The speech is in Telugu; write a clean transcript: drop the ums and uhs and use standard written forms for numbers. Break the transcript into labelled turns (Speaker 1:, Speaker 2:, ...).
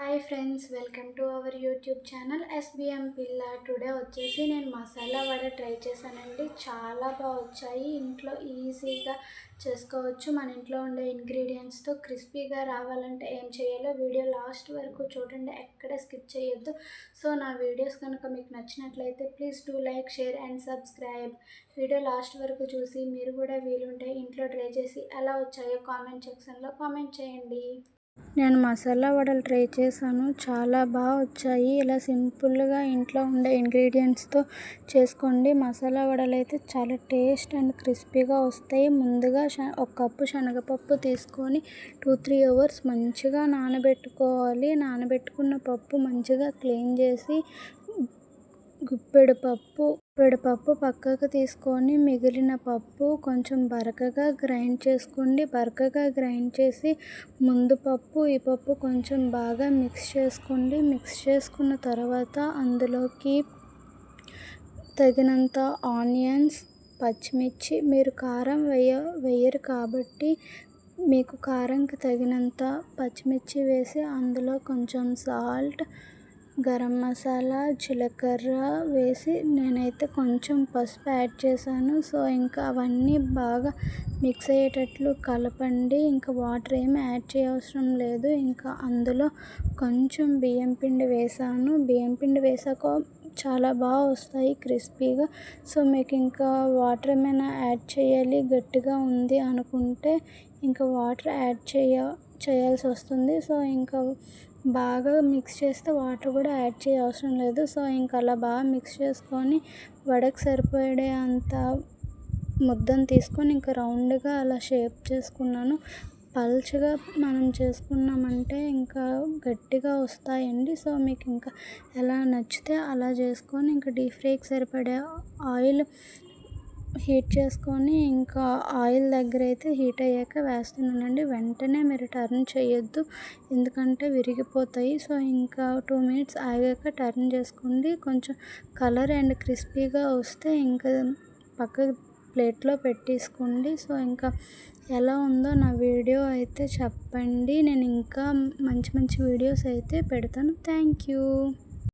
Speaker 1: Hi friends, welcome to our YouTube channel SBM పిల్ల. టుడే వచ్చేసి నేను మసాలా వడ ట్రై చేశానండి. చాలా బాగా వచ్చాయి. ఇంట్లో ఈజీగా చేసుకోవచ్చు. మన ఇంట్లో ఉండే ఇంగ్రీడియంట్స్తో క్రిస్పీగా రావాలంటే ఏం చేయాలో వీడియో లాస్ట్ వరకు చూడండి, ఎక్కడ స్కిప్ చేయొద్దు. సో నా వీడియోస్ కనుక మీకు నచ్చినట్లయితే please do like, share and subscribe. Video last వరకు చూసి మీరు కూడా వీలుంటే ఇంట్లో ట్రై చేసి ఎలా వచ్చాయో కామెంట్ సెక్షన్లో కామెంట్ చేయండి. నేను మసాలా వడలు ట్రై చేశాను. చాలా బాగా వచ్చాయి. ఇలా సింపుల్గా ఇంట్లో ఉండే ఇంగ్రీడియంట్స్తో చేసుకోండి. మసాలా వడలు అయితే చాలా టేస్ట్ అండ్ క్రిస్పీగా వస్తాయి. ముందుగా ఒక కప్పు శనగపప్పు తీసుకొని 2-3 అవర్స్ మంచిగా నానబెట్టుకోవాలి. నానబెట్టుకున్న పప్పు మంచిగా క్లీన్ చేసి గుప్పెడు పప్పు పక్కకు తీసుకొని మిగిలిన పప్పు కొంచెం బరకగా గ్రైండ్ చేసుకోండి. బరకగా గ్రైండ్ చేసి ముందు పప్పు ఈ పప్పు కొంచెం బాగా మిక్స్ చేసుకోండి. మిక్స్ చేసుకున్న తర్వాత అందులోకి తగినంత ఆనియన్స్, పచ్చిమిర్చి, మీరు కారం వేయరు కాబట్టి మీకు కారంకి తగినంత పచ్చిమిర్చి వేసి అందులో కొంచెం సాల్ట్, గరం మసాలా, జీలకర్ర వేసి నేనైతే కొంచెం పసుపు యాడ్ చేశాను. సో ఇంకా అవన్నీ బాగా మిక్స్ అయ్యేటట్లు కలపండి. ఇంకా వాటర్ ఏమి యాడ్ చేయవసరం లేదు. ఇంకా అందులో కొంచెం బియ్యం పిండి వేసాను. బియ్యం పిండి వేసాక చాలా బాగా వస్తాయి క్రిస్పీగా. సో మీకు ఇంకా వాటర్ ఏమైనా యాడ్ చేయాలి, గట్టిగా ఉంది అనుకుంటే ఇంకా వాటర్ యాడ్ చేయాల్సి వస్తుంది. సో ఇంకా బాగా మిక్స్ చేస్తే వాటర్ కూడా యాడ్ చేయవసరం లేదు. సో ఇంకా అలా బాగా మిక్స్ చేసుకొని వడకు సరిపడే అంత ముద్దను తీసుకొని ఇంకా రౌండ్గా అలా షేప్ చేసుకున్నాను. పల్చగా మనం చేసుకున్నామంటే ఇంకా గట్టిగా వస్తాయండి. సో మీకు ఇంకా ఎలా నచ్చితే అలా చేసుకొని ఇంకా డీప్ ఫ్రైకి సరిపడే ఆయిల్ హీట్ చేసుకొని ఇంకా ఆయిల్ దగ్గర అయితే హీట్ అయ్యాక వేస్తున్నానండి. వెంటనే మీరు టర్న్ చేయొద్దు, ఎందుకంటే విరిగిపోతాయి. సో ఇంకా 2 మినిట్స్ ఆగాక టర్న్ చేసుకోండి. కొంచెం కలర్ అండ్ క్రిస్పీగా వస్తే ఇంకా పక్క ప్లేట్లో పెట్టేసుకోండి. సో ఇంకా ఎలా ఉందో నా వీడియో అయితే చెప్పండి. నేను ఇంకా మంచి మంచి వీడియోస్ అయితే పెడతాను. Thank you.